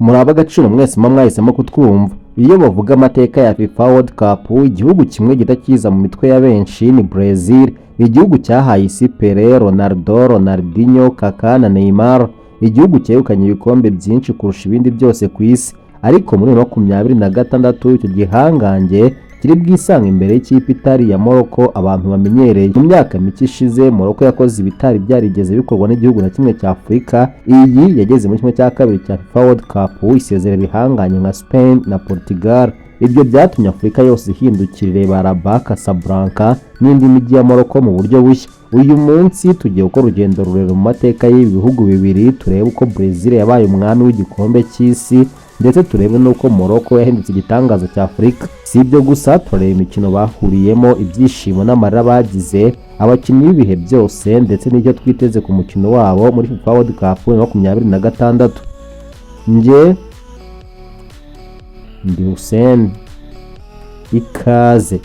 muraba agaciro mwese mwahisemo kutwumva. Iyo bavuga amateka ya FIFA World Cup, igihugu kimwe kidakiza mu mitwe ya benshi ni Brazil, igihugu cyahaye isi Pelé, Ronaldo, Ronaldinho, Kaká na Neymar, igihugu cyegukanye ibikombe byinshi kurusha ibindi byose ku isi. Ariko muri 2026 icyo gihangange kiri bwisanga imbere y'ikipe itari ya Morocco abantu bamenyereye. Mu myaka mike ishize Morocco yakoze ibitari byarigeze bikorwa n'igihugu na kimwe cya Afurika. Iyi yageze mu kimwe cya kabiri cya FIFA World Cup isezera bihanganye nka Spain na Portugal. Ibyo byatumye Afurika yose ihindukira ireba Rabat, Casablanca n'indi mijyi ya Morocco mu buryo bushya. Uyu munsi tugiye gukora urugendo rurerure mu mateka y'ibihugu bibiri, turebe uko Brazil yabaye umwami w'igikombe cy'isi ndetse turebe nuko Morocco yahindutse igitangaza cya Afurika. Si ibyo gusa, turebe imikino bahuriyemo, ibyishimo n'amarira bagize, abakinnyi b'ibihe byose ndetse n'icyo twiteze ku mukino wabo muri FIFA World Cup 2026. Nje ndi Hussein, ikaze.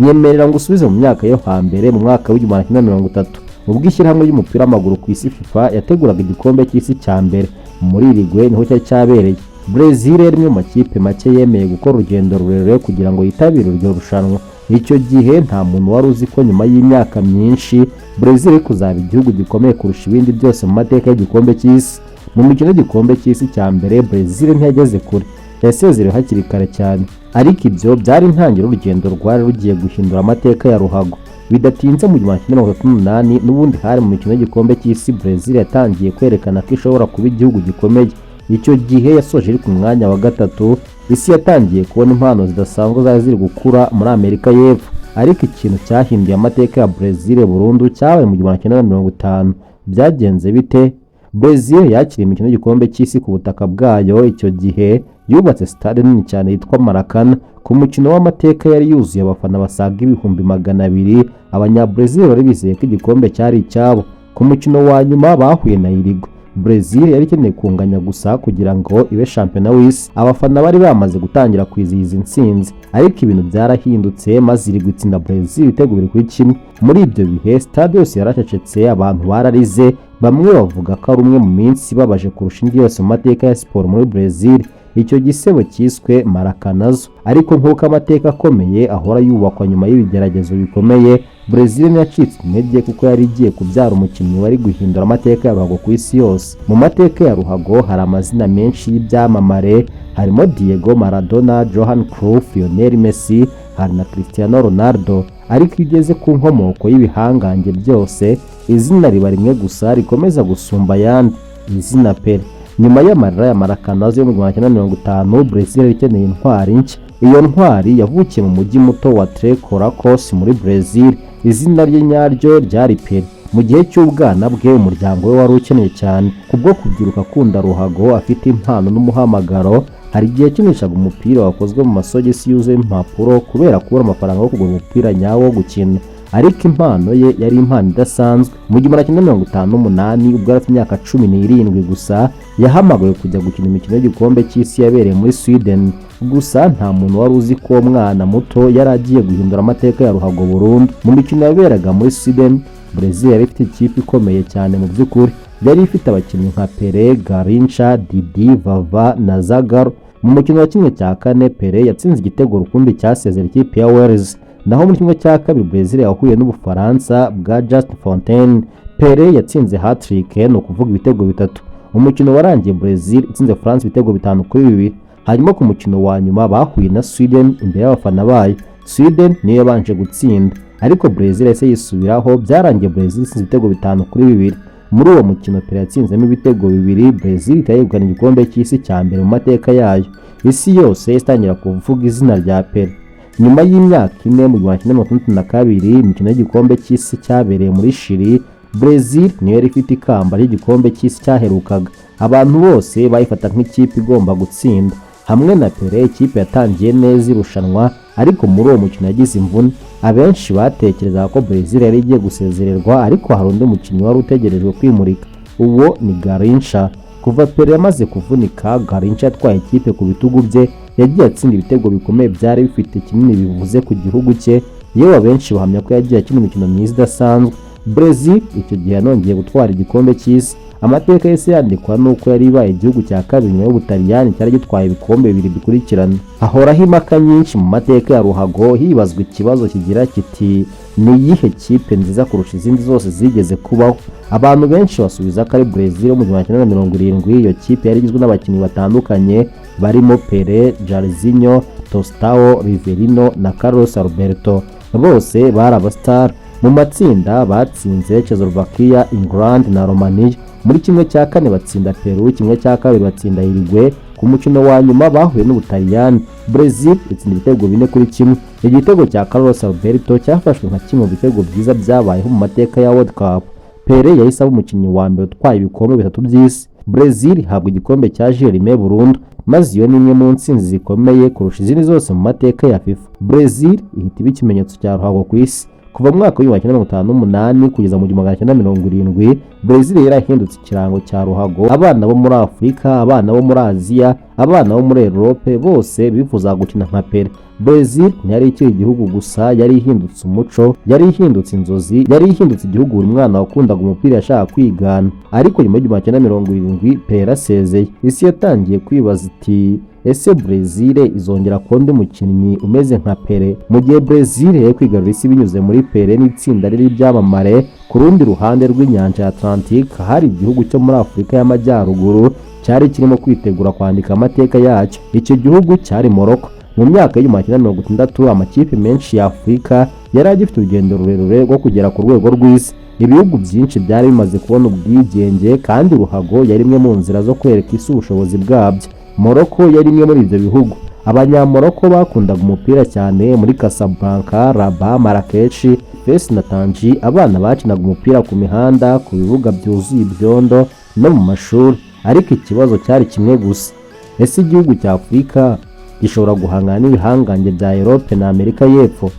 Nyemerera ngo usubize mu myaka yo hambere mu mwaka w'1930 ubwo ishyirahamwe ry'umupira w'amaguru ku isi FIFA yateguraga igikombe cy'isi cya mbere. Muri Uruguay niho cyari cyabereye. Brazil rimwe mu makipe make yemeye gukora urugendo rurerure kugira ngo yitabire urwo rushanwa. Icyo gihe nta muntu wari uzi ko nyuma y'imyaka myinshi Brazil kuzaba igihugu gikomeye kurusha ibindi byose mu mateka y'igikombe cy'isi. Mu mikino y'igikombe cy'isi cya mbere Brazil ntiyageze kure, yasezerewe hakiri kare cyane, ariko ibyo byari intangiriro y'urugendo rwari rugiye guhindura amateka ya ruhago. Bidatinze mu 1938 n'ubundi hari mu mikino y'igikombe cy'isi Brazil yatangiye kwerekana ko ishobora kuba igihugu gikomeye. Icyo gihe yasoje iri ku mwanya wa gatatu. Isi yatangiye kubona impano zidasanzwe zari ziri gukura muri Amerika y'Epfo, ariko ikintu cyahinduye amateka ya Brazil burundu cyabaye mu 1950. Byagenze bite? Brazil yakiriye imikino y'igikombe cy'isi ku butaka bwayo. Icyo gihe yubatse stade nini cyane yitwa Maracanã. Ku mukino w'amateka yari yuzuye abafana basaga 200,000. Abanya-Brazil bari bizeye ko igikombe cyari icyabo. Ku mukino wa nyuma bahuye na Uruguay. Brazil yari ikeneye kunganya gusa kugira ngo ibe shampiyona w'isi. Abafana bari bamaze gutangira kwizihiza intsinzi, ariko ibintu byarahindutse maze iri gutsinda Brazil ibitego 2-1. Muri ibyo bihe stade yose yaracecetse, abantu bararize. Bamwe bavuga ko ari umwe mu minsi babaje kurusha indi yose mu mateka ya siporo muri Brazil. Icyo gisebo cyiswe Maracanazo. Ariko nk'uko amateka akomeye ahora yubakwa nyuma y'ibigeragezo bikomeye, Brazil ntiyacitse intege kuko yari igiye kubyara umukinnyi wari guhindura amateka ya ruhago ku isi yose. Mu mateka ya ruhago hari amazina menshi y'ibyamamare, harimo Diego Maradona, Johan Cruyff, Lionel Messi, hari na Cristiano Ronaldo. Ariko iyo ugeze ku nkomoko y'ibihangange byose, izina riba rimwe gusa rikomeza gusumba ayandi, izina Pelé. Nyuma y'amarira ya Maracanazo yo mu 1950, Brazil ikeneye intwari nshya. Iyo ntwari yavukiye mu mujyi muto wa Três Corações muri Brazil. Izina rye nyaryo ryari Pelé. Mu gihe cy'ubwana bwe umuryango we wari ukeneye cyane kubwo kubyiruka akunda ruhago, afite impano n'umuhamagaro. Hari igihe akinishaga umupira wakozwe mu masogisi yuzuye impapuro kubera kubura amafaranga yo kugura umupira nyawo wo gukina, ariko impano ye yari impano idasanzwe. Mu 1958 ubwo afite imyaka 17 gusa yahamagawe kujya gukina imikino y'igikombe cy'isi yabereye muri Sweden. Gusa nta muntu wari uzi ko umwana muto yari agiye guhindura amateka ya ruhago burundu. Mu mikino yaberaga muri Sweden, Brazil yari ifite ikipe ikomeye cyane mu by'ukuri. Yari ifite abakinnyi nka Pelé, Garrincha, Didi, Vava na Zagallo. Mu mukino wa kimwe cya kane Pelé yatsinze igitego rukumbi cyasezera ikipe ya Wales. Naho muri kimwe cya kabiri Brazil yahuye n'Ubufaransa bwa Just Fontaine. Pelé yatsinze hat-trick, no kuvuga ibitego 3. Umukino warangiye Brazil itsinze France ibitego 5-2. Hanyuma ku mukino wa nyuma bahuye na Sweden imbere y'abafana bayo. Sweden niyo yabanje gutsinda, ariko Brazil yahise yisubiraho. Byarangiye Brazil itsinze ibitego 5-2. Muri uwo mukino Pelé yatsinzemo ibitego 2. Brazil ikayegukana igikombe cy'isi cya mbere mu mateka yayo. Isi yose itangira kuvuga izina rya Pelé. Nyuma y'imyaka 4 mu 1962 imikino y'igikombe cy'isi cyabereye muri Chili, Brazil niyo yari ifite ikamba ry'igikombe cy'isi cyaherukaga. Abantu bose bayifata nk'ikipe igomba gutsinda. Hamwe na Pelé ikipe yatangiye neza irushanwa, ariko muri uwo mukino yagize imvune. Abenshi batekerezaga ko Brazil yari igiye gusezererwa, ariko hari undi mukinnyi wari utegerejwe kwimurika. Uwo ni Garrincha. Kuva Pelé yamaze kuvunika, Garrincha yatwaye ikipe ku bitugu bye. Yagiye atsinda ibitego bikomeye byari bifite kinini bivuze ku gihugu cye. Yewe abenshi bahamya ko yagiye akina imikino myiza idasanzwe. Brazil icyo gihe yanongeye gutwara igikombe cy'isi. Amateka yose yandikwa nuko yari ibaye igihugu cya kabiri nyuma y'Ubutaliyani cyari gitwaye ibikombe bibiri bikurikirana. Hahoraho impaka nyinshi mu mateka ya ruhago, hibazwa ikibazo kigira kiti ni iyihe kipe nziza kurusha izindi zose zigeze kubaho. Abantu benshi basubiza ko ari Brazil mu 1970. Iyo kipe yari igizwe n'abakinnyi batandukanye barimo Pelé, Jairzinho, Tostão, Rivelino na Carlos Alberto. Bose bari abastar. Mu matsinda batsinze Czechoslovakia, England na Romania. Muri kimwe cya kane batsinda Peru, kimwe cya kabiri batsinda Uruguay. Ku mukino wa nyuma bahuye n'Ubutaliyani. Brazil itsinda ibitego 4-1. Igitego cya Carlos Alberto cyafashwe nka kimwe mu bitego byiza byabayeho mu mateka ya World Cup. Pelé yahise aba umukinnyi wa mbere utwaye ibikombe 3 by'isi. Brazil ihabwa igikombe cya Jerime burundu, maze iyo ni imwe mu ntsinzi zikomeye kurusha izindi zose mu mateka ya FIFA. Brazil ihita iba ikimenyetso cya ruhago ku isi. Kuva mu mwaka wa 1958 kugeza mu 1970, Brazil yarahindutse ikirango cya ruhago. Abana bo muri Afurika, abana bo muri Aziya, abana bo muri Europe bose bifuza gukina nka Pelé. Brazil ntiyari ikiri igihugu gusa, yari ihindutse umuco, yari ihindutse inzozi, yari ihindutse igihugu buri mwana wakundaga umupira yashaka kwigana. Ariko nyuma y'1970 Pelé yarasezeye. Isi yatangiye kwibaza iti ese Brazil izongera kundi mukinnyi umeze nka Pelé? Mu gihe Brazil yari kwigarura isi binyuze muri Pelé n'itsinda riri byamamare, ku rundi ruhande rw'inyanja ya Atlantique hari igihugu cyo muri Afurika y'Amajyaruguru cyari kirimo kwitegura kwandika amateka yacyo. Icyo gihugu cyari Morocco. Mu myaka y'1960 amakipe menshi ya Afurika yari agifite urugendo rurerure rwo kugera ku rwego rw'isi. Ibihugu byinshi byari bimaze kubona ubwigenge kandi ruhago yari imwe mu nzira zo kwereka isi ubushobozi bwabyo. Morocco yari imwe muri ibyo bihugu. Abanyamorocco bakundaga umupira cyane. Muri Casablanca, Rabat, Marrakech, Fes na Tangier abana bakinaga umupira ku mihanda, ku bibuga byuzuye ibyondo no mu mashuri. Ariko ikibazo cyari kimwe gusa: ese igihugu cya Afurika gishobora guhangana n'ibihangange bya Europe na Amerika y'Epfo?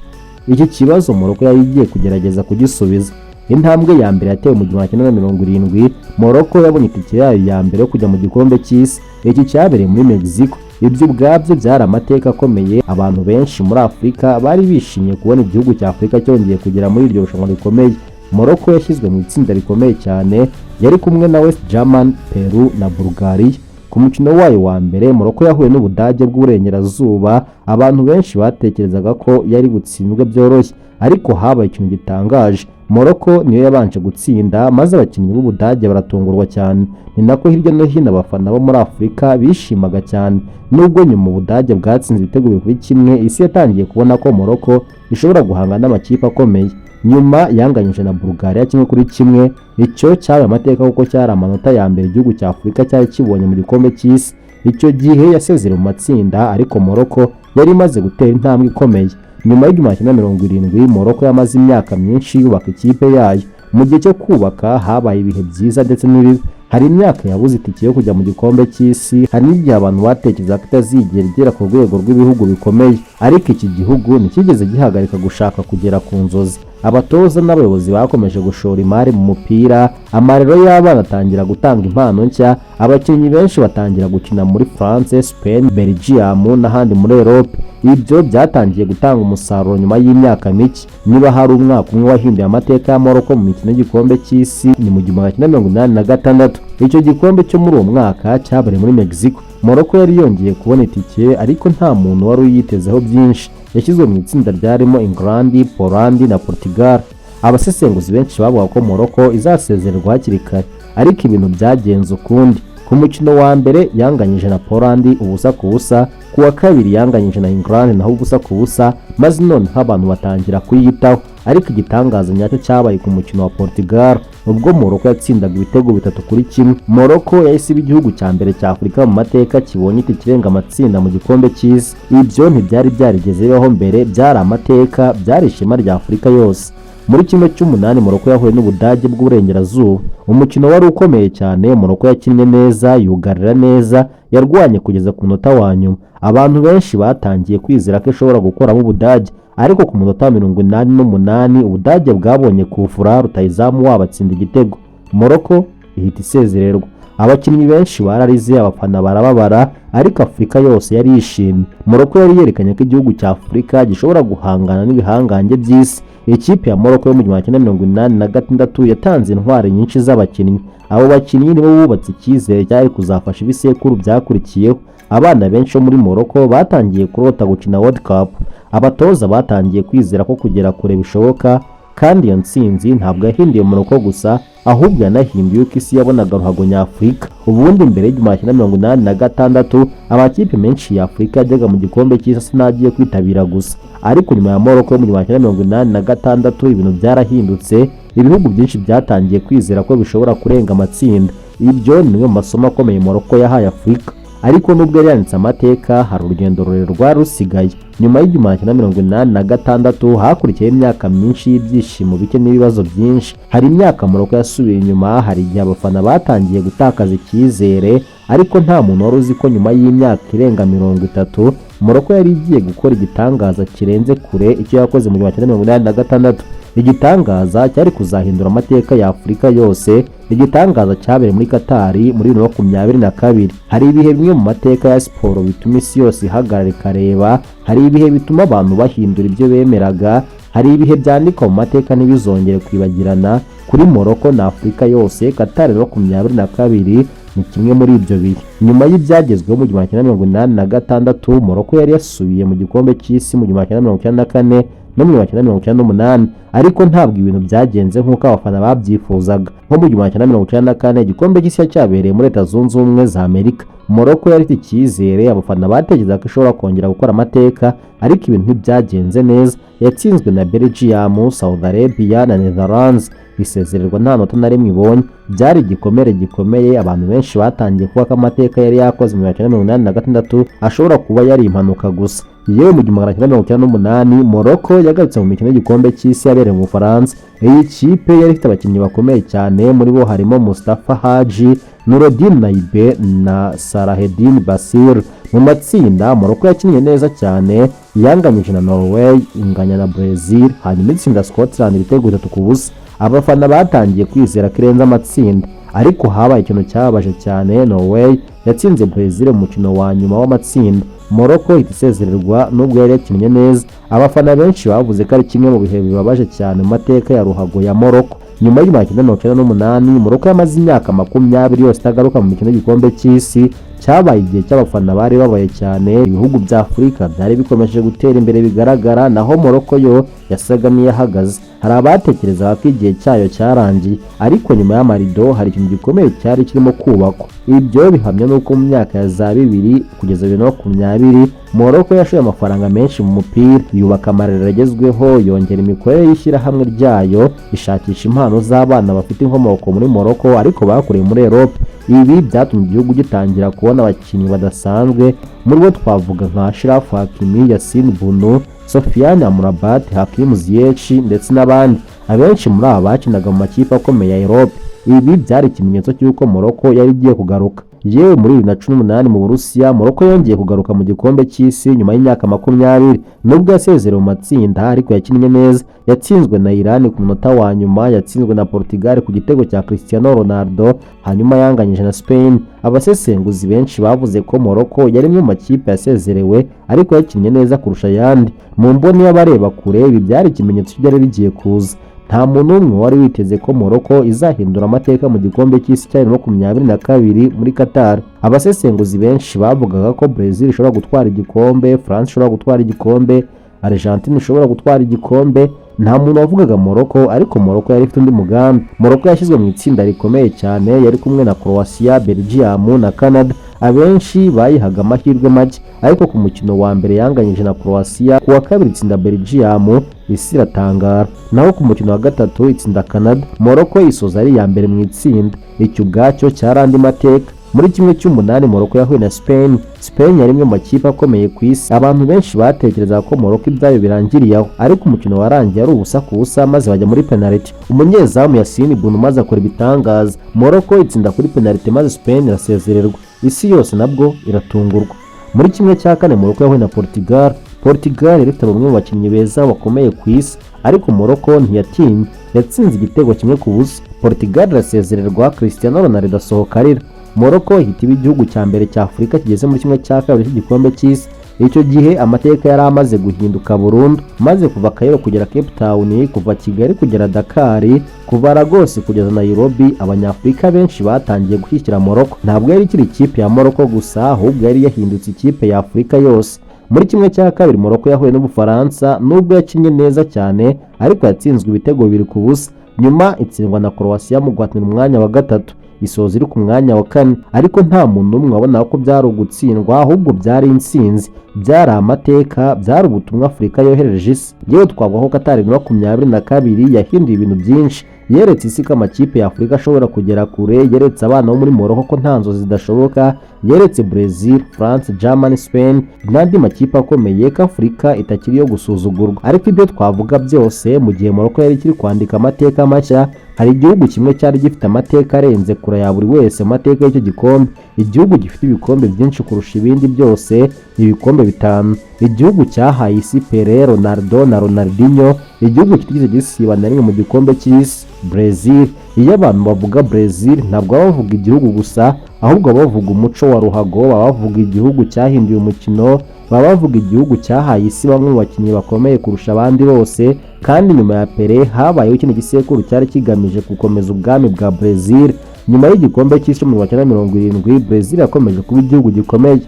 Iki kibazo Morocco yari igiye kugerageza kugisubiza. Intambwe ya mbere yatewe mu 1970. Morocco yabonye itike yayo ya mbere yo kujya mu gikombe cy'isi. Iki cyabereye muri Mexico. Ibyo ubwabyo byari amateka akomeye. Abantu benshi muri Afurika bari bishimiye kubona igihugu cya Afurika cyongeye kugera muri iryo rushanwa rikomeye. Morocco yashyizwe mu itsinda rikomeye cyane, yari kumwe na West German, Peru na Bulgaria. Ku mukino wayo wa mbere Morocco yahuye n'Ubudage bw'Uburengerazuba. Abantu benshi batekerezaga ko yari gutsindwa byoroshye, ariko habaye ikintu gitangaje. Morocco niyo yabanje gutsinda, maze abakinnyi b'Ubudage baratungurwa cyane. Ni nako hirya no hino abafana bo muri Afurika bishimaga cyane. Nubwo nyuma Ubudage bwatsinze ibitego 1-1, isi yatangiye kubona ko Morocco ishobora guhangana n'amakipe akomeye. Nyuma yanganyije na Bulgaria 1-1. Icyo cyabaye amateka kuko cyari amanota ya mbere igihugu cya Afurika cyari kibonye mu gikombe cy'isi. Icyo gihe yasezereye mu matsinda, ariko Morocco yari imaze gutera intambwe ikomeye. Nyuma y'1970 Morocco yamaze imyaka myinshi yubaka ikipe yayo. Mu gihe cyo kubaka habaye ibihe byiza ndetse n'ibibi. Hari imyaka yabuze itike yo kujya mu gikombe cy'isi, hari n'igihe abantu batekereza ko itazigera igera ku rwego rw'ibihugu bikomeye. Ariko iki gihugu ntikigeze gihagarika gushaka kugera ku nzozi. Abatoza n'abayobozi bakomeje gushora imari mu mupira. Amarero y'abana atangira gutanga impano nshya. Abakinnyi benshi batangira gukina muri France, Spain, Belgium n'ahandi muri Europe. Ibyo byatangiye gutanga umusaruro nyuma y'imyaka mike. Niba hari umwaka umwe wahinduye amateka ya Morocco mu mikino y'igikombe cy'isi, ni mu 1986. Icyo gikombe cyo muri uwo mwaka cyabereye muri Mexico. Morocco yari yongeye kubona itike, ariko nta muntu wari uyitezeho byinshi. Yashyizwe mu itsinda ryarimo England, Poland na Portugal. Abasesenguzi benshi bavuga ko Morocco izasezererwa hakiri kare, ariko ibintu byagenze ukundi. Ku mukino wa mbere yanganyije na Poland 1-1, ku wa kabiri yanganyije na England naho 1-1, maze noneho abantu batangira kuyitaho. Ariko igitangaza nyacyo cyabaye ku mukino wa Portugal, ubwo Morocco yatsindaga ibitego 3-1. Morocco yahise iba igihugu cya mbere cya Afurika mu mateka kibonye ikirenga amatsinda mu gikombe cy'isi. Ibyo ntibyari byarigeze bibaho mbere, byari amateka, byari ishema rya Afurika yose. Muri kimwe cy'umunani Morocco yahuye n'Ubudage bw'Uburengerazuba. Umukino wari ukomeye cyane. Morocco yakinnye neza, yugarira neza, yarwanye kugeza ku munota wa nyuma. Abantu benshi batangiye kwizera ko ishobora gukoramo Ubudage, ariko ku munota wa 88 Ubudage bwabonye kuvura rutayizamu wabatsinda igitego. Morocco ihita isezererwa. abakinnyi benshi bararize, abafana barababara, ariko Afurika yose yari yishimye. Morocco yari yerekanye ko igihugu cya Afurika gishobora guhangana n'ibihangange by'isi. Ikipe ya Morocco yo mu 1986 yatanze intwari nyinshi z'abakinnyi. Abo bakinnyi nibo bubatse icyizere cyari kuzafasha ibisekuru byakurikiyeho. Abana benshi bo muri Morocco batangiye kurota gukina World Cup. Abatoza batangiye kwizera ko kugera kure bishoboka, kandi iyo ntsinzi ntabwo yahinduye Morocco gusa, ahubwo yanahinduye uko isi yabonaga ruhago nyafurika. Ubundi mbere y'1986 amakipe menshi ya Afurika yajyaga mu gikombe cy'isi nagiye kwitabira gusa, ariko nyuma ya Morocco mu 1986 ibintu byarahindutse. Ibihugu byinshi byatangiye kwizera ko bishobora kurenga amatsinda. Ibyo ni bimwe mu masomo akomeye Morocco yahaye Afurika. Ariko nubwo yari yanditse amateka, hari urugendo rurerure rwari rusigaye. Nyuma y'1986 hakurikiyeho imyaka myinshi y'ibyishimo bike n'ibibazo byinshi. Hari imyaka Morocco yasubiye inyuma, hari igihe abafana batangiye gutakaza icyizere, ariko nta muntu wari uzi ko nyuma y'imyaka irenga 30 Morocco yari igiye gukora igitangaza kirenze kure icyo yakoze mu 1986. Igitangaza cyari kuzahindura amateka ya Afurika yose. Igitangaza cyabereye muri Qatar muri 2022. Hari ibihe bimwe mu mateka ya siporo bituma isi yose ihagarara ikareba. Hari ibihe bituma abantu bahindura ibyo bemeraga. Hari ibihe byandikwa mu mateka ntibizongere kwibagirana. Kuri Morocco na Afurika yose, Qatar 2022 ni kimwe muri ibyo bihe. Nyuma y'ibyagezweho mu 1986, Morocco yari yasubiye mu gikombe cy'isi mu 1994 no mu 1998, ariko ntabwo ibintu byagenze nk'uko abafana babyifuzaga. Nko mu 1994 igikombe cy'isi cyabereye muri Leta Zunze Ubumwe za Amerika. Morocco yari ifite icyizere, abafana batekerezaga ko ishobora kongera gukora amateka, ariko ibintu ntibyagenze neza. Yatsinzwe na Belgium, Saudi Arabia na Netherlands. Bisezererwa nta nota na rimwe ibonye. Byari igikomere gikomeye. Abantu benshi batangiye kuba ko amateka yari yakoze mu 1986 ashobora kuba yari impanuka gusa. Yewe mu 1998 Morocco yagarutse mu mikino y'igikombe cy'isi yabereye mu Bufaransa. Iyi kipe yari ifite abakinnyi bakomeye cyane, muri bo harimo Mustafa Haji, Nuruddin Naibe na Salahedin Basir. Mu matsinda Morocco yakinnye neza cyane, yanganyije na Norway, inganya na Brazil, hanyuma itsinda Scotland ibitego 3-0. Abafana batangiye kwizera ko irenze amatsinda, ariko habaye ikintu cyababaje cyane. Norway yatsinze Brazil mu mukino wa nyuma w'amatsinda. Morocco itisezererwa nubwo yari yakinnye neza. Abafana benshi bavuze ko ari kimwe mu bihe bibabaje cyane mu mateka ya ruhago ya Morocco. Nyuma y'1998 Morocco yamaze imyaka 20 yose itagaruka mu mikino y'igikombe cy'isi. Cyabaye igihe cy'abafana bari babaye cyane. Ibihugu bya Afurika byari bikomeje gutera imbere bigaragara, naho Morocco yo yasaga n'iyahagaze. Hari abatekereza ko igihe cyayo cyarangiye, ariko nyuma y'amarido hari ikintu gikomeye cyari kirimo kubakwa. Ibyo bihamya nuko mu myaka ya za 2000 kugeza 2020 Morocco yashoye amafaranga menshi mu mupira, yubaka amarerero agezweho, yongera imikorere y'ishyirahamwe ryayo, ishakisha impano z'abana bafite inkomoko muri Morocco ariko bakoreye muri Europe. Ibi byatumye igihugu gitangira kubona abakinnyi badasanzwe, muri bo twavuga nka Achraf Hakimi, Yassine Bounou, Sofiane Amrabat, Hakim Ziyech ndetse n'abandi. Abenshi muri aba bakinaga mu makipe akomeye ya Europe. Ibi byari ikimenyetso cy'uko Morocco yari igiye kugaruka. Yewe muri 2018 mu Burusiya, Morocco yongeye kugaruka mu gikombe cy'isi nyuma y'imyaka 20. Nubwo yasezerewe mu matsinda, ariko yakinnye neza. Yatsinzwe na Iran ku munota wa nyuma, yatsinzwe na Portugal ku gitego cya Cristiano Ronaldo, hanyuma yanganyije na Spain. Abasesenguzi benshi bavuze ko Morocco yari mu makipe yasezerewe, ariko yakinnye neza kurusha yandi. Mu mboni y'abareba kure, ibi byari ikimenyetso cy'byari bigiye kuza. Nta muntu umwe wari witeze ko Morocco izahindura amateka mu gikombe cy'isi cya 2022 muri Qatar. Abasesenguzi benshi bavugaga ko Brazil ishobora gutwara igikombe, France ishobora gutwara igikombe, Argentine ishobora gutwara igikombe. Nta muntu wavugaga Morocco, ariko Morocco yari ifite undi mugambi. Morocco yashyizwe mu itsinda rikomeye cyane, yari kumwe na Croatia, Belgium na Canada. Abenshi bayihaga amahirwe make, ariko ku mukino wa mbere yanganyije na Croatia, ku wa kabiri itsinda Belgium, isi iratangara. Naho ku mukino wa gatatu itsinda Canada. Morocco isoza ari ya mbere mu itsinda. Icyo ubwacyo cyarandi mateka. Muri kimwe cy'umunani Morocco yahuye na Spain. Spain yari imwe mu makipe akomeye ku isi. Abantu benshi batekerezaga ko Morocco ibyayo birangiriyeho, ariko umukino warangiye ari ubusa ku busa maze bajya muri penalty. Umunyezamu Yassine Bounou maze akora ibitangaza. Morocco itsinda kuri penalty maze Spain irasezererwa. Isi yose nabwo iratungurwa. Muri kimwe cya kane Morocco yahuye na Portugal. Portugal yari ifite bamwe mu bakinnyi beza bakomeye ku isi, ariko Morocco ntiyatinye. Yatsinze igitego kimwe ku busa. Portugal irasezererwa, Cristiano Ronaldo asohoka arira. Morocco ihita iba igihugu cya mbere cya Afurika kigeze muri kimwe cya kabiri cy'igikombe cy'isi. Icyo gihe amateka yari amaze guhinduka burundu, maze kuva Cairo kugera Cape Town, kuva Kigali kugera Dakar, kuva Lagos kugeza Nairobi, abanyafurika benshi batangiye gushyigikira Morocco. Ntabwo yari ikiri ikipe ya Morocco gusa, ahubwo yari yahindutse ikipe ya Afurika yose. Muri kimwe cya kabiri Morocco yahuye n'Ubufaransa, nubwo yakinnye neza cyane ariko yatsinzwe ibitego 2-0. Nyuma itsindwa na Croatia mu guhatanira umwanya wa gatatu, isoza iri ku mwanya wa 4, ariko nta muntu umwe wabona ko byari ugutsindwa, ahubwo byari intsinzi, byari amateka, byari ubutumwa Afurika yohereje isi. Yewe twavuga ko Qatar 2022 yahinduye ibintu byinshi, yeretse isi ko amakipe ya Afurika ashobora kugera kure, yeretse abana bo muri Morocco ko nta nzozi zidashoboka, yeretse Brazil, France, Germany, Spain n'andi makipe akomeye ko Afurika itakiri yo gusuzugurwa. Ariko ibyo twavuga byose mu gihe Morocco yari kiri kwandika amateka mashya, hari igihugu kimwe cyari gifite amateka arenze kure ya buri wese amateka y'icyo gikombe. Igihugu gifite ibikombe byinshi kurusha ibindi byose, ibikombe 5. Igihugu cyahaye isi Pelé, Ronaldo na Ronaldinho, igihugu kitigeze gisiba na rimwe mu gikombe cy'isi, Brazil. Iyo abantu bavuga Brazil ntabwo bavuga igihugu gusa, ahubwo bavuga umuco wa ruhago, bavuga igihugu cyahinduye umukino, bavuga igihugu cyahaye isi bamwe mu bakinnyi bakomeye kurusha abandi bose. Kandi nyuma ya Pelé habayeho ikindi gisekuru cyari kigamije gukomeza ubwami bwa Brazil. Nyuma y'igikombe cy'isi mu 1970, Brazil yakomeje kuba igihugu gikomeye.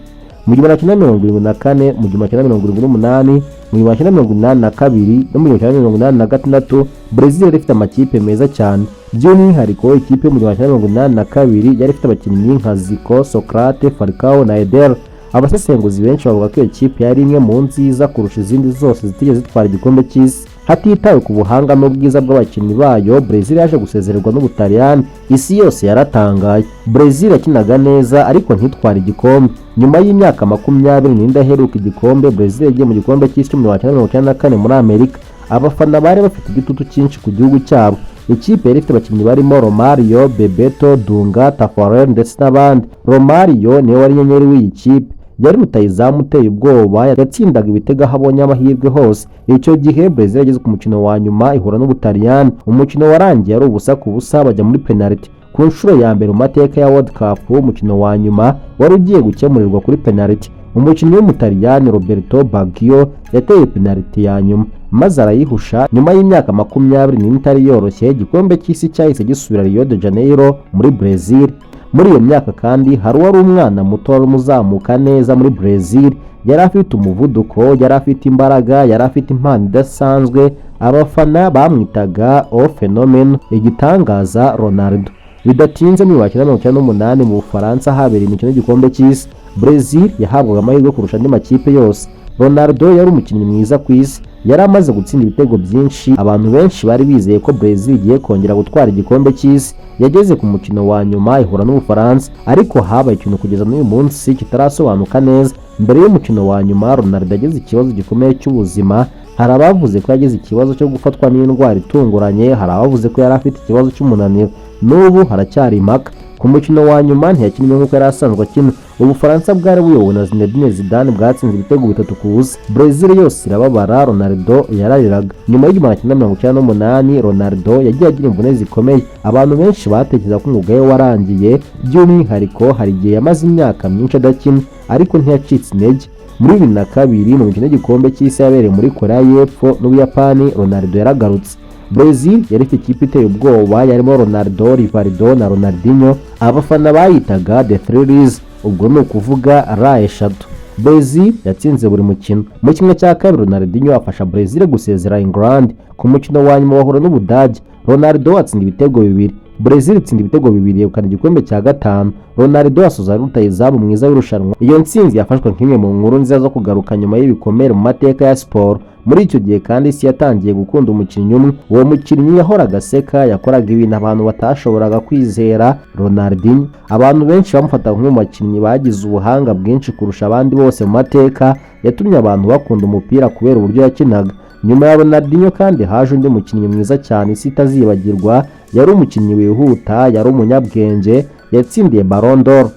Mu 1974, mu 1978, mu 1982 no mu 1986 Brazil yari ifite amakipe meza cyane. By'umwihariko ikipe mu 1982 yari ifite abakinnyi nka Zico, Socrates, Falcao na Eder. Abasesenguzi benshi bavuga ko iyo kipe yari imwe mu nziza kurusha izindi zose zitigeze zitwara igikombe cy'isi. Hatitawe ku buhanga n'ubwiza bw'abakinnyi bayo, Brazil yaje gusezererwa n'Ubutaliyani. Isi yose yaratangaye. Brazil yakinaga neza ariko ntitware igikombe. Nyuma y'imyaka 20 n'indaheruka igikombe, Brazil yagiye mu gikombe cy'isi mu 1994 muri Amerika. Abafana bari bafite igitutu cyinshi ku gihugu cyabo. Ikipe yari ifite abakinnyi barimo Romario, Bebeto, Dunga, Tafarel ndetse n'abandi. Romario niwe wari inyenyeri w'iyi kipe, yari rutayizamu uteye ubwoba, yatsindaga ibitego aho abonye amahirwe hose. Icyo gihe Brazil yageze ku mukino wa nyuma ihura n'Ubutaliyani. Umukino warangiye ari ubusa ku busa, bajya muri penalty. Ku nshuro ya mbere mu mateka ya World Cup, umukino wa nyuma wari ugiye gukemurirwa kuri penalty. Umukinnyi w'Umutaliyani Roberto Baggio yateye penalty ya nyuma maze arayihusha. Nyuma y'imyaka 20 itari yoroshye, igikombe cy'isi cyahise gisubira Rio de Janeiro muri Brazil. Muri iyo myaka kandi hari wari umwana muto wari umuzamuka neza muri Brazil, yari afite umuvuduko, yari afite imbaraga, yari afite impano idasanzwe. Abafana bamwitaga o phenomeno, igitangaza Ronaldo. Bidatinze mu 1998 mu Bufaransa habereye imikino y'igikombe cy'isi, Brazil yahabwaga amahirwe kurusha andi makipe yose. Ronaldo yari umukinnyi mwiza ku isi, yari amaze gutsinda ibitego byinshi. Abantu benshi bari bizeye ko Brazil igiye kongera gutwara igikombe cy'isi. Yageze ku mukino wa nyuma ihura n'Ubufaransa, ariko habaye ikintu kugeza n'uyu munsi kitarasobanuka neza. Mbere y'umukino wa nyuma, Ronaldo yagize ikibazo gikomeye cy'ubuzima. Hari abavuze ko yagize ikibazo cyo gufatwa n'indwara itunguranye, hari abavuze ko yari afite ikibazo cy'umunaniro. N'ubu haracyari impaka. Ku mukino wa nyuma ntiyakinnye nk'uko yari asanzwe akina. Ubufaransa bwari buyobowe na Zinedine Zidane bwatsinze ibitego 3-0. Brazil yose irababara, Ronaldo yarariraga. Nyuma y'1998 Ronaldo yagiye agira imvune zikomeye. Abantu benshi batekereza ko umwuga we warangiye, by'umwihariko hari igihe yamaze imyaka myinshi adakina, ariko ntiyacitse intege. Muri 2002 mu mukino w'igikombe cy'isi yabereye muri Korea y'Epfo n'Ubuyapani, Ronaldo yaragarutse. Brazil yari ifite ikipe iteye ubwoba, yarimo Ronaldo, Rivaldo na Ronaldinho. Abafana bayitaga The Thrillers, ubwo ni ukuvuga ra eshatu. Brazil yatsinze buri mukino. Mu kimwe cya kabiri Ronaldinho afasha Brazil gusezera England. Ku mukino wa nyuma bahura n'Ubudage, Ronaldo atsinda ibitego 2, Brazil itsinda ibitego 2 yegukana igikombe cya 5. Ronaldo asoza ari rutayizamu mwiza w'irushanwa. Iyo ntsinzi yafashwe nk'imwe mu nkuru nziza zo kugaruka nyuma y'ibikomere mu mateka ya siporo. Muri icyo gihe kandi isi yatangiye gukunda umukinnyi umwe. Uwo mukinnyi yahoraga aseka, yakoraga ibintu abantu batashoboraga kwizera, Ronaldinho. Abantu benshi bamufataga nk'umwe mu bakinnyi bagize ubuhanga bwinshi kurusha abandi bose mu mateka, yatumye abantu bakunda umupira kubera uburyo yakinaga. Nyuma ya Ronaldinho kandi haje undi mukinnyi mwiza cyane isi itazibagirwa. Yari umukinnyi wihuta, yari umunyabwenge, yatsindiye Ballon d'Or.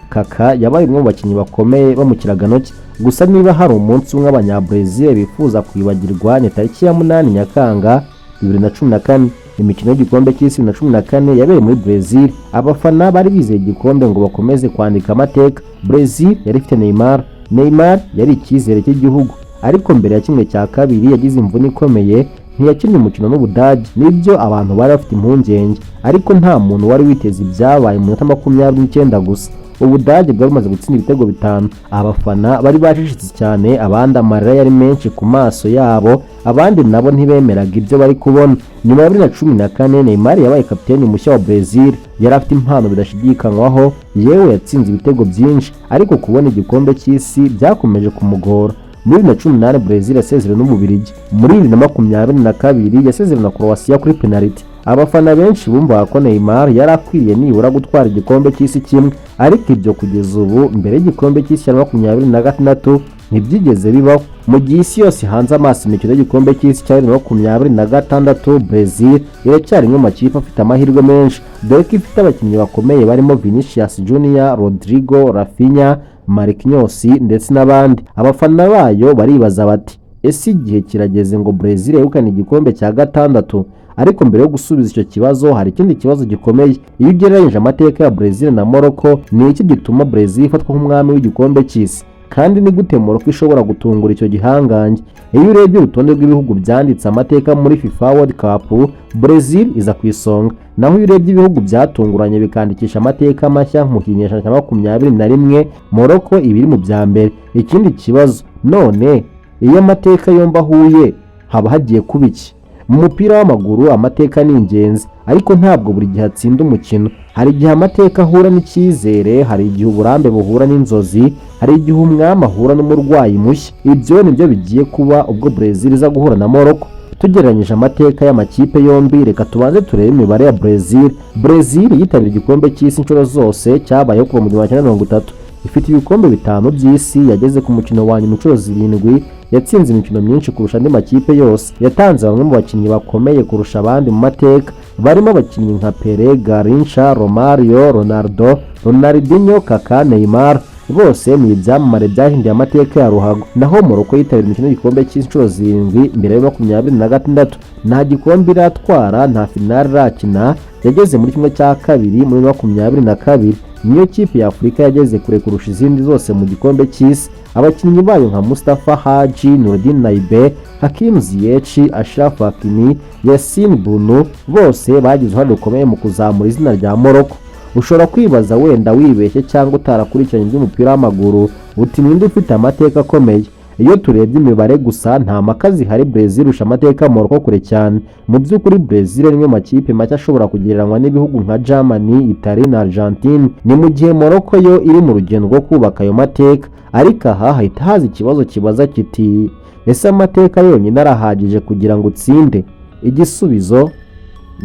Kaka yabaye umwe mu bakinnyi bakomeye bo mu kiragano cye. Gusa niba hari umunsi umwe abanyabrazil bifuza kwibagirwa, ni tariki ya 8 Nyakanga 2014. Imikino y'igikombe cy'isi 2014 yabereye muri Brazil. Abafana bari bizeye igikombe ngo bakomeze kwandika amateka. Brazil yari ifite Neymar yari icyizere cy'igihugu, ariko mbere ya kimwe cya kabiri yagize imvune ikomeye, ntiyakinnye umukino n'Ubudage. Nibyo abantu bari bafite impungenge, ariko nta muntu wari witeze ibyabaye mu minota 29 gusa. Ubudage bwari bumaze gutsinda ibitego 5. Abafana bari bashishitse cyane, abandi amarira yari menshi ku maso yabo, abandi nabo ntibemeraga ibyo bari kubona. Nyuma ya 2014 Neymar yabaye kapiteni mushya wa Brazil. Yari afite impano bidashidikanywaho, yewe yatsinze ibitego byinshi, ariko kubona igikombe cy'isi byakomeje kumugora. Muri 2018 Brazil yasezeranye n'Ububiligi. Muri 2022 yasezeranye na Croatia kuri penalty. Abafana benshi bumvaga ko Neymar yari akwiriye nibura gutwara igikombe cy'isi kimwe, ariko ibyo kugeza ubu mbere y'igikombe cy'isi cya 2026 ntibyigeze bibaho. Mu gihe isi yose hanze amaso imikino y'igikombe cy'isi cya 2026, Brazil iracyari mu makipe afite amahirwe menshi, dore ko ifite abakinnyi bakomeye barimo Vinicius Junior, Rodrigo, Rafinha, Marquinhos ndetse n'abandi. Abafana bayo baribaza bati, ese igihe kirageze ngo Brazil yegukane igikombe cya 6? Ariko mbere yo gusubiza icyo kibazo hari ikindi kibazo gikomeye. Iyo ugereranyije amateka ya Brazil na Morocco, ni iki gituma Brazil ifatwa nk'umwami w'igikombe cy'isi? Kandi ni gute Morocco ishobora gutungura icyo gihangange? Iyo urebye urutonde rw'ibihugu byanditse amateka muri FIFA World Cup, Brazil iza ku isonga. Naho iyo urebye ibihugu byatunguranye bikandikisha amateka mashya mu kinyejana cya 21, Morocco ibiri mu bya mbere. Ikindi kibazo, none iyo amateka yombi ahuye haba hagiye kuba iki? Mu mupira w'amaguru amateka ni ingenzi, ariko ntabwo buri gihe atsinda umukino. Hari igihe amateka ahura n'icyizere, hari igihe uburambe buhura n'inzozi, hari igihe umwami ahura n'umurwayi mushya. Ibyo nibyo bigiye kuba ubwo Brazil iza guhura na Morocco. Tugereranyije amateka y'amakipe yombi, reka tubanze turebe imibare ya Brazil. Brazil yitabiriye igikombe cy'isi inshuro zose cyabayeho kuva mu 1930. Ifite ibikombe 5 by'isi, yageze ku mukino wa nyuma inshuro 7, yatsinze imikino myinshi kurusha andi makipe yose. Yatanze bamwe mu bakinnyi bakomeye kurusha abandi mu mateka, barimo abakinnyi nka Pelé, Garrincha, Romario, Ronaldo, Ronaldinho, Kaká, Neymar. Bose ni ibyamamare byahinduye amateka ya ruhago. Naho Morocco yitabiriye imikino y'igikombe cy'isi inshuro 7 mbere ya 2026. Nta gikombe iratwara, nta finale irakina. Yageze muri kimwe cya kabiri muri 2022. Niyo kipe ya Afurika yageze kure kurusha izindi zose mu gikombe cy'isi. Abakinnyi bayo nka Mustafa Haji, Nuruddin Naibe, Hakim Ziyech, Achraf Hakimi, Yassine Bounou, bose bagize uruhare rukomeye mu kuzamura izina rya Morocco. Ushobora kwibaza wenda wibeshye cyangwa utarakurikiranye iby'umupira w'amaguru uti ninde ufite amateka akomeye? Iyo turebye imibare gusa nta makazi hari Brazil urusha amateka Morocco kure cyane. Mu by'ukuri Brazil niyo makipe make ashobora kugereranywa n'ibihugu nka Germany, Italy na Argentine. Ni mu gihe Morocco yo iri mu rugendo rwo kubaka ayo mateka. Ariko aha hahita haza ikibazo kibaza kiti, ese amateka yonyine arahagije kugira ngo utsinde? Igisubizo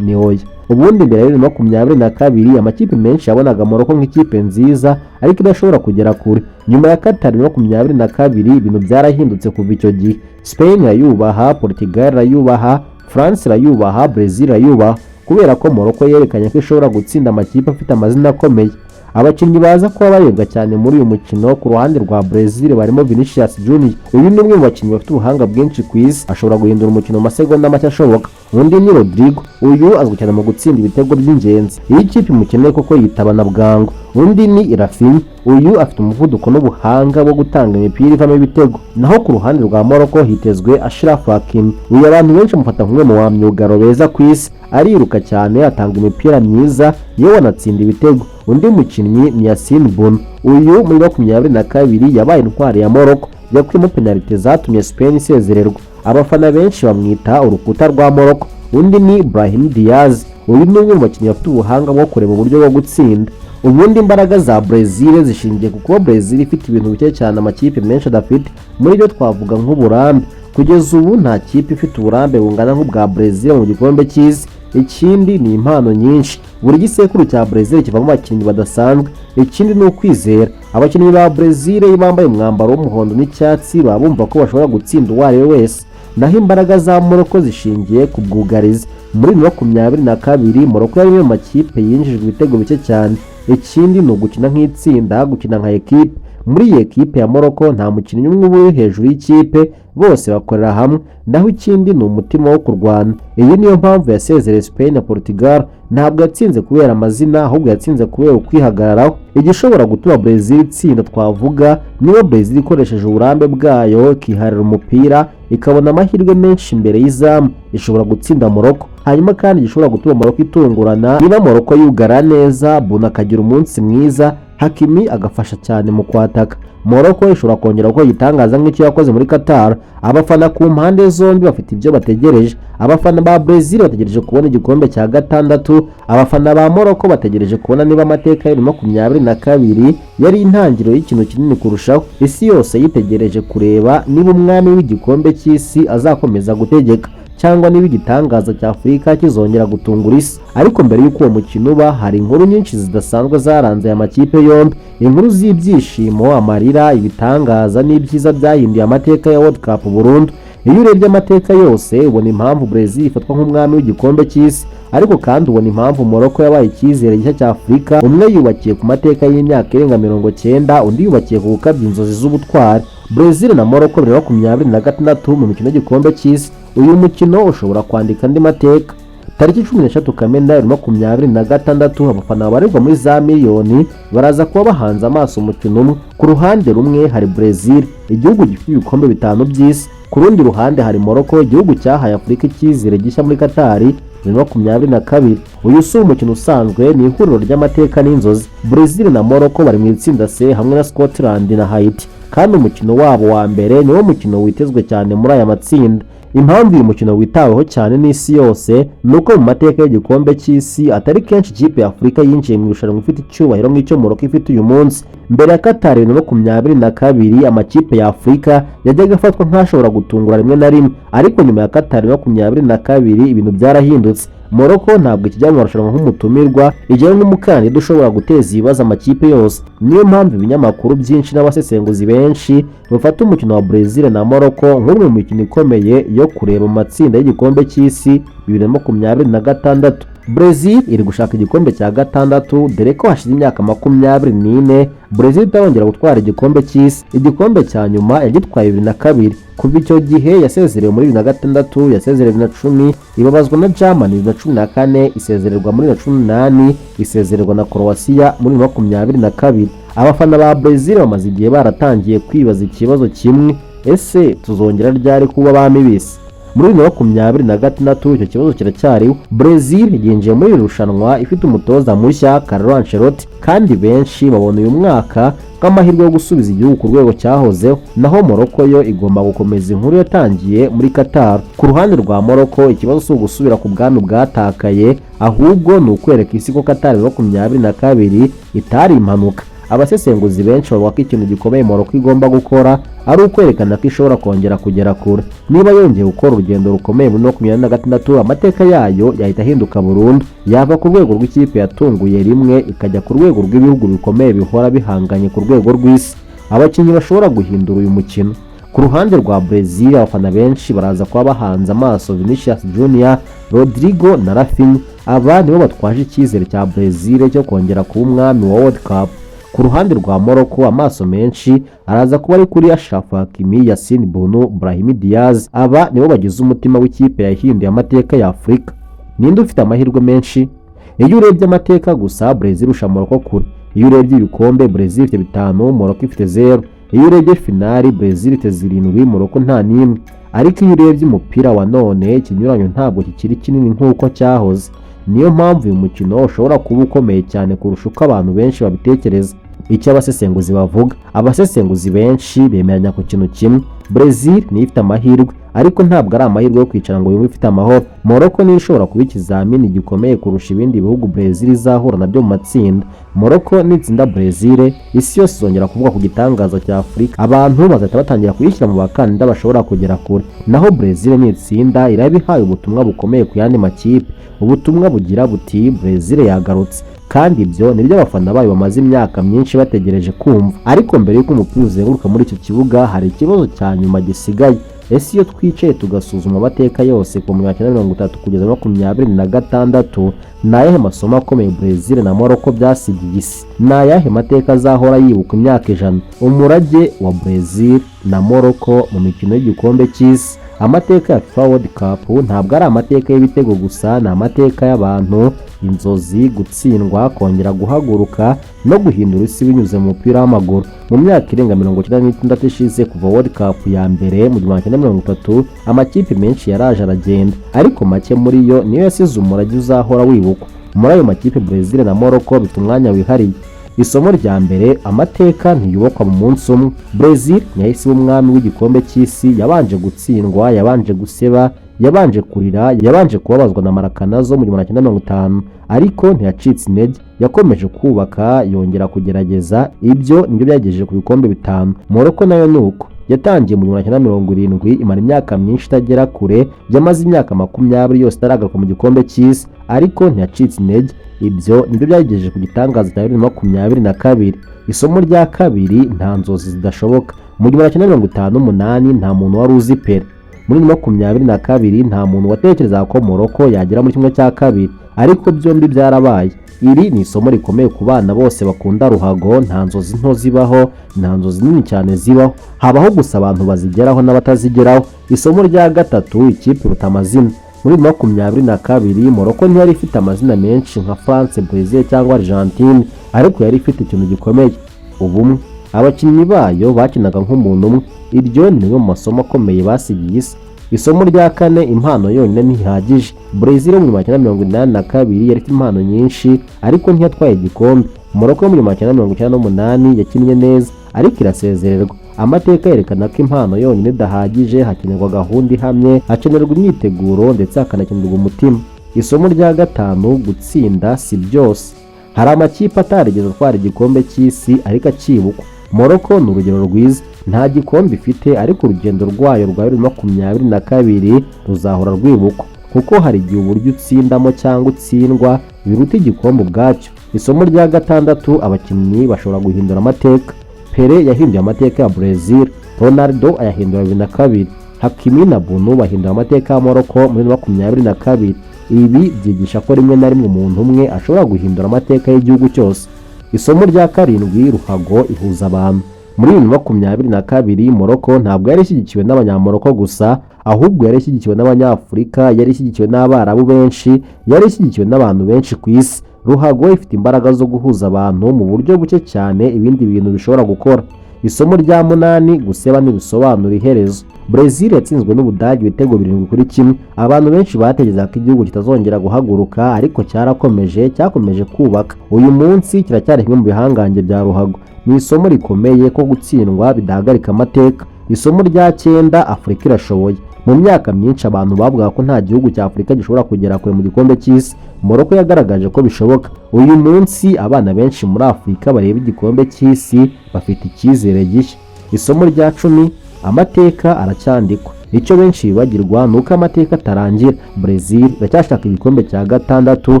ni oya. Ubundi mbere ya 2022 amakipe menshi yabonaga Morocco nk'ikipe nziza ariko idashobora kugera kure. Nyuma ya Qatar 2022 ibintu byarahindutse kuva icyo gihe. Spain irayubaha, Portugal irayubaha, France irayubaha, Brazil irayubaha, kubera ko Morocco yerekanye ko ishobora gutsinda amakipe afite amazina akomeye. Abakinnyi baza kuba barebwa cyane muri uyu mukino ku ruhande rwa Brazil barimo Vinicius Junior. Uyu ni umwe mu bakinnyi bafite ubuhanga bwinshi ku isi, ashobora guhindura umukino mu masegonda make ashoboka. Undi ni Rodrigo, uyu azwi cyane mu gutsinda ibitego by'ingenzi. Iyi kipe imukeneye koko yitabana bwangu. Undi ni Rafinha, uyu afite umuvuduko n'ubuhanga bwo gutanga imipira ivamo ibitego. Naho ku ruhande rwa Morocco hitezwe Achraf Hakimi. Uyu abantu benshi mufata nk'umwe mu bamyugaro beza ku isi, ariruka cyane, atanga imipira myiza, yewe anatsinda ibitego. Undi mukinnyi ni Yassine Bounou, uyu muri 2022 yabaye intwari ya Morocco, yakuyemo penalty zatumye Spain isezererwa. Abafana benshi bamwita urukuta rwa Morocco. Undi ni Brahim Diaz, uyu ni umwe mu bakinnyi bafite ubuhanga bwo kureba uburyo bwo gutsinda. Ubundi imbaraga za Brazil zishingiye ku kuba Brazil ifite ibintu bike cyane amakipe menshi adafite. Muri byo twavuga nk'uburambe. Kugeza ubu nta kipe ifite uburambe bungana nk'ubwa Brazil mu gikombe cy'isi. Ikindi ni impano nyinshi. Buri gisekuru cya Brazil kivamo abakinnyi badasanzwe. Ikindi ni ukwizera. Abakinnyi ba Brazil bambaye umwambaro w'umuhondo n'icyatsi baba bumva ko bashobora gutsinda uwo ari we wese. Naho imbaraga za Morocco zishingiye ku bwugarizi. Muri 2022 Morocco yari mu makipe yinjijwe ibitego bike cyane. Ikindi ni ugukina nk'itsinda, gukina nka equipe. Muri iyi ekipe ya Morocco nta mukinnyi umwe uba uri hejuru y'ikipe, bose bakorera hamwe, naho ikindi ni umutima wo kurwana. Iyi niyo mpamvu yasezereye Spain na Portugal. Ntabwo yatsinze kubera amazina, ahubwo yatsinze kubera ukwihagararaho. Igishobora gutuma Brazil itsinda twavuga niba Brazil ikoresheje uburambe bwayo, ikiharira umupira, ikabona amahirwe menshi imbere y'izamu, ishobora gutsinda Morocco. Hanyuma kandi gishobora gutuma Morocco itungurana niba Morocco yugara neza, Bounou akagira umunsi mwiza, Hakimi agafasha cyane mu kwataka. Morocco ishobora kongera gukora igitangaza nk'icyo yakoze muri Qatar. Abafana ku mpande zombi bafite ibyo bategereje. Abafana ba Brazil bategereje kubona igikombe cya gatandatu, abafana ba Morocco bategereje kubona niba amateka ya 2022 yari intangiriro y'ikintu kinini kurushaho. Isi yose yitegereje kureba niba umwami w'igikombe cy'isi azakomeza gutegeka cyangwa niba igitangaza cya Afurika kizongera gutungura isi. Ariko mbere y'uko uwo mukino uba, hari inkuru nyinshi zidasanzwe zaranze aya makipe yombi, inkuru z'ibyishimo, amarira, ibitangaza n'ibyiza byahinduye amateka ya World Cup burundu. Iyo urebye amateka yose ubona impamvu Brazil ifatwa nk'umwami w'igikombe cy'isi, ariko kandi ubona impamvu Morocco yabaye icyizere gishya cya Afurika. Umwe yubakiye ku mateka y'imyaka irenga 90, undi yubakiye ku gukabya inzozi z'ubutwari. Brazil na Morocco 2026 mu mikino y'igikombe cy'isi. Uyu mukino ushobora kwandika andi mateka. Tariki 13 Kamena 2026 abafana babarirwa muri za miliyoni baraza kuba bahanze amaso umukino umwe. Ku ruhande rumwe hari Brazil, igihugu gifite ibikombe 5 by'isi. Ku rundi ruhande hari Morocco, igihugu cyahaye Afurika icyizere gishya muri Qatar 2022. Uyu si umukino usanzwe, ni ihuriro ry'amateka n'inzozi. Brazil na Morocco bari mu itsinda C hamwe na Scotland na Haiti, kandi umukino wabo wa mbere niwo mukino witezwe cyane muri aya matsinda. Impamvu uyu mukino witaweho cyane n'isi yose nuko mu mateka y'igikombe cy'isi atari kenshi ikipe ya Afurika yinjiye mu irushanwa ifite icyubahiro nk'icyo Morocco ifite uyu munsi. Mbere ya Qatar 2022 amakipe ya Afurika yajyaga afatwa nk'ashobora gutungura rimwe na rimwe, ariko nyuma ya Qatar 2022 ibintu byarahindutse. Morocco ntabwo ikijya mu marushanwa nk'umutumirwa, ijyayo nk'umukandida ushobora guteza ibibazo amakipe yose. Niyo mpamvu ibinyamakuru byinshi n'abasesenguzi benshi bafata umukino wa Brazil na Morocco nk'umwe mu mikino ikomeye yo kureba mu matsinda y'igikombe cy'isi 2026. Brazil iri gushaka igikombe cya gatandatu, dore ko hashize imyaka 24 Brazil itarongera gutwara igikombe cy'isi. Igikombe cya nyuma yagitwaye 2002. Kuva icyo gihe yasezerewe muri 2006, yasezerewe 2010, ibabazwa na Germany 2014, isezererwa muri 2018, isezererwa na Croatia muri 2022. Abafana ba Brazil bamaze igihe baratangiye kwibaza ikibazo kimwe: ese tuzongera ryari kuba abami b'isi? Muri 2026 icyo kibazo kiracyariho. Brazil yinjiye muri irushanwa ifite umutoza mushya Carlo Ancelotti, kandi benshi babona uyu mwaka nk'amahirwe yo gusubiza igihugu ku rwego cyahozeho. Naho Morocco yo igomba gukomeza inkuru yatangiye muri Qatar. Ku ruhande rwa Morocco ikibazo si ugusubira ku bwami bwatakaye, ahubwo ni ukwereka isi ko Qatar 2022 itari impanuka. Abasesenguzi benshi bavuga ko ikintu gikomeye Morocco igomba gukora ari ukwerekana ko ishobora kongera kugera kure. Niba yongeye gukora urugendo rukomeye muri 2026, amateka yayo yahita ahinduka burundu, yava ku rwego rw'ikipe yatunguye rimwe ikajya ku rwego rw'ibihugu bikomeye bihora bihanganye ku rwego rw'isi. Abakinnyi bashobora guhindura uyu mukino. Ku ruhande rwa Brazil abafana benshi baraza kuba bahanze amaso Vinicius Junior, Rodrigo na Rafinha. Aba nibo batwaje icyizere cya Brazil cyo kongera kuba umwami wa World Cup. Ku ruhande rwa Morocco amaso menshi araza kuba ari kuri Achraf Hakimi, Yassine Bounou, Brahim Diaz. Aba nibo bagize umutima w'ikipe yahinduye amateka ya Afurika. Ninde ufite amahirwe menshi? Iyo urebye amateka gusa Brazil irusha Morocco kure. Iyo urebye ibikombe Brazil ifite 5, Morocco ifite 0. Iyo urebye finali Brazil ifite 7, Morocco nta nimwe. Ariko iyo urebye umupira wa none ikinyuranyo ntabwo kikiri kinini nk'uko cyahoze. Niyo mpamvu uyu mukino ushobora kuba ukomeye cyane kurusha uko abantu benshi babitekereza. Icyo abasesenguzi bavuga, abasesenguzi benshi bemeranya ku kintu kimwe: Brazil ni ifite amahirwe, ariko ntabwo ari amahirwe yo kwicara ngo yumve ifite amahoro. Morocco ni ishobora kuba ikizamini gikomeye kurusha ibindi bihugu Brazil izahura nabyo mu matsinda. Morocco nitsinda Brazil, isi yose izongera kuvuga ku gitangaza cya Afurika. Abantu bazahita batangira kuyishyira mu bakandida bashobora kugera kure. Naho Brazil nitsinda irabihaye ubutumwa bukomeye ku yandi makipe. Ubutumwa bugira buti Brazil yagarutse, kandi ibyo nibyo abafana bayo bamaze imyaka myinshi bategereje kumva. Ariko mbere y'uko umupira uzenguruka muri icyo kibuga hari ikibazo cya nyuma gisigaye: ese iyo twicaye tugasuzuma amateka yose ku 1930 kugeza 2026 ni ayahe masomo akomeye Brazil na Morocco byasigiye isi? Ni ayahe mateka azahora yibuka imyaka 100? Umurage wa Brazil na Morocco mu mikino y'igikombe cy'isi. Amateka ya FIFA World Cup ntabwo ari amateka y'ibitego gusa, ni amateka y'abantu, inzozi, gutsindwa, kongera guhaguruka no guhindura isi binyuze mu mupira w'amaguru. Mu myaka irenga 96 ishize kuva World Cup ya mbere mu 1930, amakipe menshi yaraje aragenda, ariko make muri yo niyo yasize umurage uzahora wibukwa. Muri ayo makipe Brazil na Morocco bifite umwanya wihariye. Isomo rya mbere, amateka ntiyubakwa mu munsi umwe. Brazil yahise umwami w'igikombe cy'isi, yabanje gutsindwa, yabanje guseba, yabanje kurira, yabanje kubabazwa na Marakanazo mu 1950, ariko ntiyacitse intege, yakomeje kubaka, yongera kugerageza. Ibyo nibyo byagejeje ku bikombe 5. Morocco nayo nuko yatangiye mu 1970, imara imyaka myinshi itagera kure, yamaze imyaka 20 yose itaragaruka mu gikombe cy'isi, ariko ntiyacitse intege. Ibyo nibyo byagejeje ku gitangaza cya 2022. Isomo rya kabiri, nta nzozi zidashoboka. Mu 1958 nta muntu wari uzi Pelé. Muri 2022 nta muntu watekerezaga ko Morocco yagera muri kimwe cya kabiri, ariko byombi byarabaye. Iri ni isomo rikomeye ku bana bose bakunda ruhago. Nta nzozi nto zibaho, nta nzozi nini cyane zibaho, habaho gusa abantu bazigeraho n'abatazigeraho. Isomo rya gatatu, ikipe iruta amazina. Muri 2022 Morocco ntiyari ifite amazina menshi nka France, Brazil cyangwa Argentine, ariko yari ifite ikintu gikomeye: ubumwe. Abakinnyi bayo bakinaga nk'umuntu umwe. Iryo ni rimwe mu masomo akomeye basigiye isi. Isomo rya kane, impano yonyine ntihagije. Brazil mu 1982 yari ifite impano nyinshi, ariko ntiyatwaye igikombe. Morocco mu 1998 yakinnye neza, ariko irasezererwa. Amateka yerekana ko impano yonyine idahagije, hakenerwa gahunda ihamye, hakenerwa imyiteguro, ndetse hakanakenerwa umutima. Isomo rya gatanu, gutsinda si byose. Hari amakipe atarigeze atwara igikombe cy'isi ariko akibukwa. Morocco ni urugero rwiza, nta gikombe ifite, ariko urugendo rwayo rwa 2022 ruzahora rwibukwa, kuko hari igihe uburyo utsindamo cyangwa utsindwa biruta igikombe ubwacyo. Isomo rya gatandatu, abakinnyi bashobora guhindura amateka. Pelé yahinduye amateka ya Brazil, Ronaldo ayahindura 2002, Hakimi na Bounou bahindura amateka ya Morocco muri 2022. Ibi byigisha ko rimwe na rimwe umuntu umwe ashobora guhindura amateka y'igihugu cyose. Isomo rya karindwi, ruhago ihuza abantu. Muri 2022 Morocco ntabwo yari ishyigikiwe n'abanyamorocco gusa, ahubwo yari ishyigikiwe n'abanyafurika, yari ishyigikiwe n'abarabu benshi, yari ishyigikiwe n'abantu benshi ku isi. Ruhago ifite imbaraga zo guhuza abantu mu buryo buke cyane ibindi bintu bishobora gukora. Isomo rya 8, guseba ntibisobanura iherezo. Brazil yatsinzwe n'Ubudage ibitego 7-1. Abantu benshi bategerezaga ko igihugu kitazongera guhaguruka, ariko cyakomeje kubaka. Uyu munsi kiracyari kimwe mu bihangange bya ruhago. Ni isomo rikomeye ko gutsindwa bidahagarika amateka. Isomo rya 9, Afurika irashoboye. Mu myaka myinshi abantu bavuga ko nta gihugu cya Afurika gishobora kugera kure mu gikombe cy'isi. Morocco yagaragaje ko bishoboka. Uyu munsi abana benshi muri Afurika bareba igikombe cy'isi bafite icyizere gishya. Isomo rya 10, amateka aracyandikwa. Icyo benshi bibagirwa nuko amateka atarangira. Brazil iracyashaka igikombe cya 6,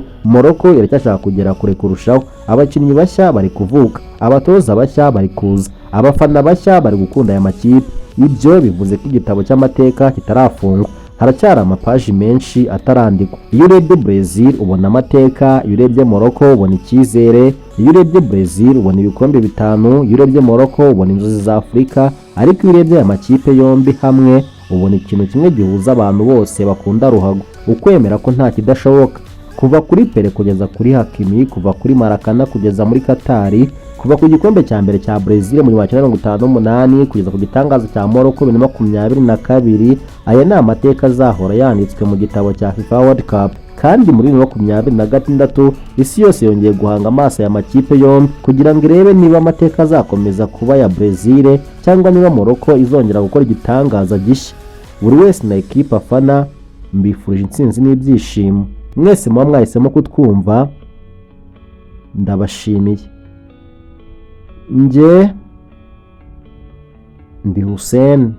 Morocco iracyashaka kugera kure kurushaho. Abakinnyi bashya bari kuvuka, abatoza bashya bari kuza, abafana bashya bari gukunda aya makipe. Ibyo bivuze ko igitabo cy'amateka kitarafungwa, haracyari amapaji menshi atarandikwa. Iyo urebye Brazil ubona amateka, iyo urebye Morocco ubona icyizere. Iyo urebye Brazil ubona ibikombe 5, iyo urebye Morocco ubona inzozi za Afurika, ariko iyo urebye aya makipe yombi hamwe ubona ikintu kimwe gihuza abantu bose bakunda ruhago: ukwemera ko nta kidashoboka. Kuva kuri Pelé kugeza kuri Hakimi, kuva kuri Marakana kugeza muri Qatar, kuva ku gikombe cya mbere cya Brazil mu 1958 kugeza ku gitangaza cya Morocco 2022, aya ni amateka azahora yanditswe mu gitabo cya FIFA World Cup. Kandi muri 2026 isi yose yongeye guhanga amaso ya makipe yombi kugira ngo irebe niba amateka azakomeza kuba ya Brazil cyangwa niba Morocco izongera gukora igitangaza gishya. Buri wese na ekipe afana mbifurije intsinzi n'ibyishimo. Mwese muba mwahisemo kutwumva, ndabashimiye. Nge ndi Hussein.